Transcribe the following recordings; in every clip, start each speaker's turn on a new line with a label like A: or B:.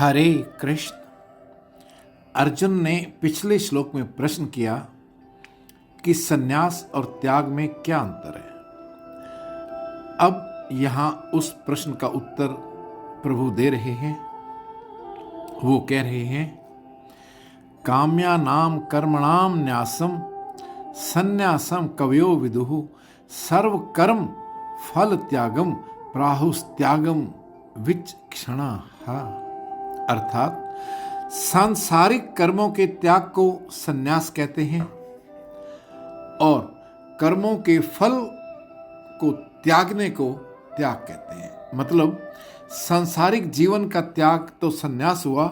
A: हरे कृष्ण। अर्जुन ने पिछले श्लोक में प्रश्न किया कि सन्यास और त्याग में क्या अंतर है। अब यहां उस प्रश्न का उत्तर प्रभु दे रहे हैं। वो कह रहे हैं, काम्यानाम कर्मणाम न्यासम सन्यासम कवयो विदुः सर्व कर्म फल त्यागम प्राहुस्त्यागम विचक्षणाः। अर्थात सांसारिक कर्मों के त्याग को सन्यास कहते हैं और कर्मों के फल को त्यागने को त्याग कहते हैं। मतलब सांसारिक जीवन का त्याग तो सन्यास हुआ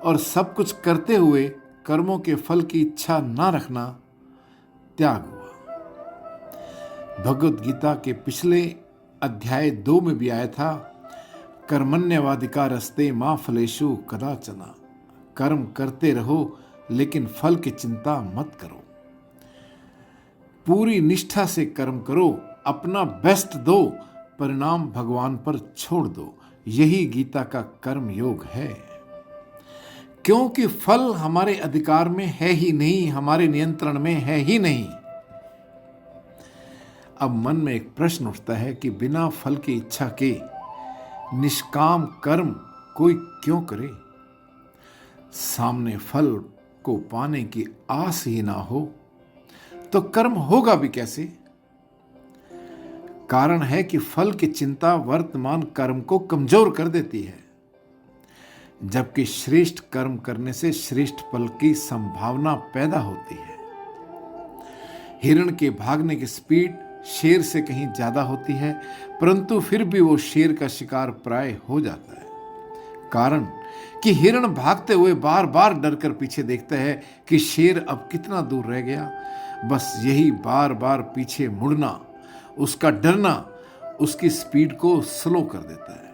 A: और सब कुछ करते हुए कर्मों के फल की इच्छा ना रखना त्याग हुआ। भगवद गीता के पिछले अध्याय 2 में भी आया था, कर्मण्यवाधिकारस्ते मा फलेषु कदाचन। कर्म करते रहो लेकिन फल की चिंता मत करो। पूरी निष्ठा से कर्म करो, अपना बेस्ट दो, परिणाम भगवान पर छोड़ दो। यही गीता का कर्म योग है। क्योंकि फल हमारे अधिकार में है ही नहीं, हमारे नियंत्रण में है ही नहीं। अब मन में एक प्रश्न उठता है कि बिना फल की इच्छा के निष्काम कर्म कोई क्यों करे? सामने फल को पाने की आस ही ना हो तो कर्म होगा भी कैसे? कारण है कि फल की चिंता वर्तमान कर्म को कमजोर कर देती है, जबकि श्रेष्ठ कर्म करने से श्रेष्ठ फल की संभावना पैदा होती है। हिरण के भागने की स्पीड शेर से कहीं ज्यादा होती है, परंतु फिर भी वो शेर का शिकार प्राय हो जाता है। कारण कि हिरण भागते हुए बार बार डर कर पीछे देखता है कि शेर अब कितना दूर रह गया। बस यही बार बार पीछे मुड़ना, उसका डरना उसकी स्पीड को स्लो कर देता है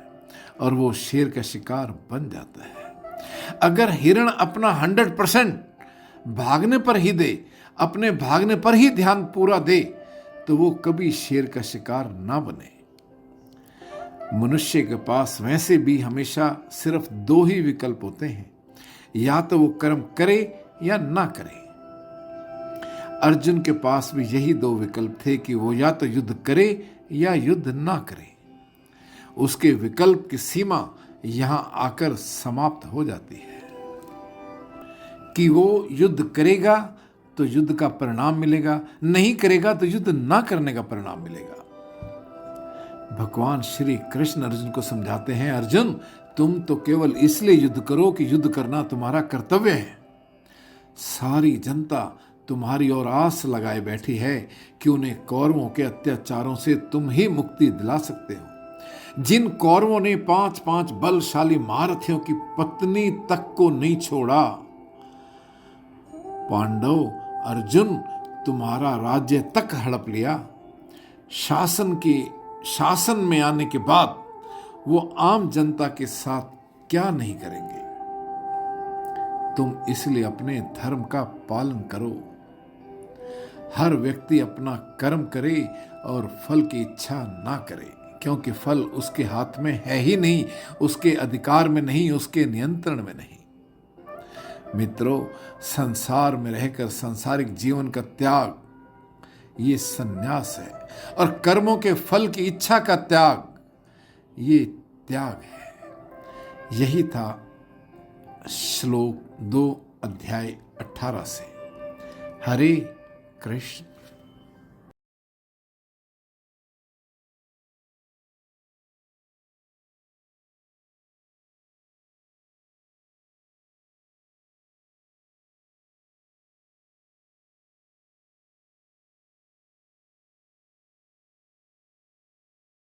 A: और वो शेर का शिकार बन जाता है। अगर हिरण अपना 100% भागने पर ही दे, अपने भागने पर ही ध्यान पूरा दे, तो वो कभी शेर का शिकार ना बने। मनुष्य के पास वैसे भी हमेशा सिर्फ 2 ही विकल्प होते हैं, या तो वो कर्म करे या ना करे। अर्जुन के पास भी यही 2 विकल्प थे कि वो या तो युद्ध करे या युद्ध ना करे। उसके विकल्प की सीमा यहां आकर समाप्त हो जाती है कि वो युद्ध करेगा तो युद्ध का परिणाम मिलेगा, नहीं करेगा तो युद्ध ना करने का परिणाम मिलेगा। भगवान श्री कृष्ण अर्जुन को समझाते हैं, अर्जुन तुम तो केवल इसलिए युद्ध करो कि युद्ध करना तुम्हारा कर्तव्य है। सारी जनता तुम्हारी ओर आस लगाए बैठी है कि उन्हें कौरवों के अत्याचारों से तुम ही मुक्ति दिला सकते हो। जिन कौरवों ने 5-5 बलशाली महारथियों की पत्नी तक को नहीं छोड़ा, पांडव अर्जुन तुम्हारा राज्य तक हड़प लिया। शासन में आने के बाद वो आम जनता के साथ क्या नहीं करेंगे? तुम इसलिए अपने धर्म का पालन करो। हर व्यक्ति अपना कर्म करे और फल की इच्छा ना करे, क्योंकि फल उसके हाथ में है ही नहीं, उसके अधिकार में नहीं, उसके नियंत्रण में नहीं। मित्रों, संसार में रहकर सांसारिक जीवन का त्याग ये सन्यास है और कर्मों के फल की इच्छा का त्याग ये त्याग है। यही था श्लोक 2 अध्याय 18 से। हरे कृष्ण।